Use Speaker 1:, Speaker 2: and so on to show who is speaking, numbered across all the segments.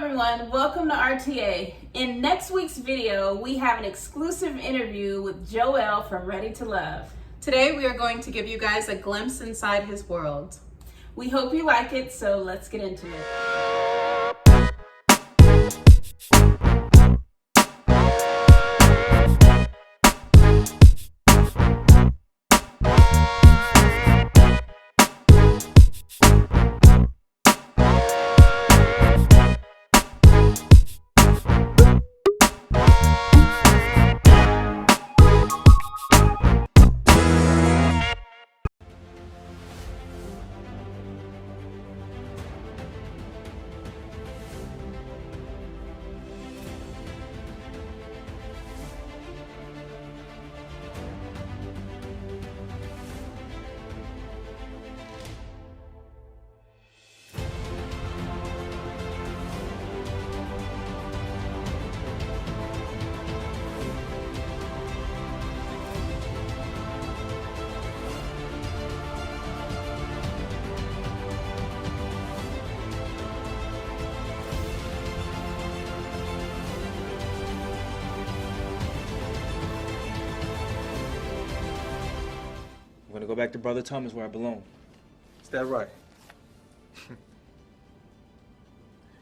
Speaker 1: everyone, welcome to RTA. In next week's video, we have an exclusive interview with Joel from Ready to Love. Today we are going to give you guys a glimpse inside his world. We hope you like it, so let's get into it.
Speaker 2: I'm gonna go back to Brother Thomas where I belong.
Speaker 3: Is that right?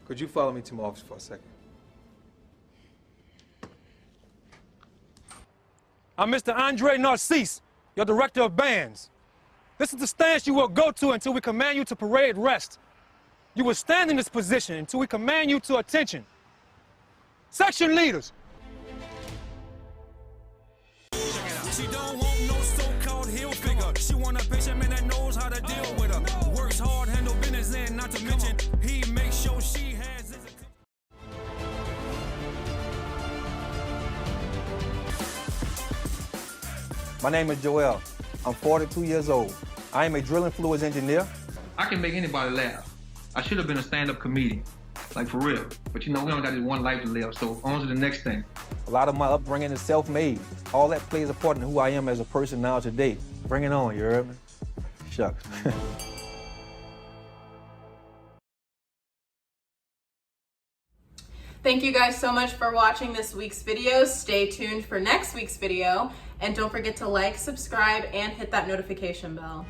Speaker 3: Could you follow me to my office for a second?
Speaker 4: I'm Mr. Andre Narcisse, your director of bands. This is the stance you will go to until we command you to parade rest. You will stand in this position until we command you to attention. Section leaders.
Speaker 5: She don't want no so-called heel figure. She want a patient man that knows how to deal with her. Works hard, handle business, and not to mention, he makes sure she has his attention.
Speaker 6: My name is Joel. I'm 42 years old. I am a drilling fluids engineer.
Speaker 7: I can make anybody laugh. I should have been a stand-up comedian, like for real. But you know, we only got this one life to live, so on to the next thing.
Speaker 6: A lot of my upbringing is self-made. All that plays a part in who I am as a person now today. Bring it on, you heard me? Shucks.
Speaker 1: Thank you guys so much for watching this week's video. Stay tuned for next week's video. And don't forget to like, subscribe, and hit that notification bell.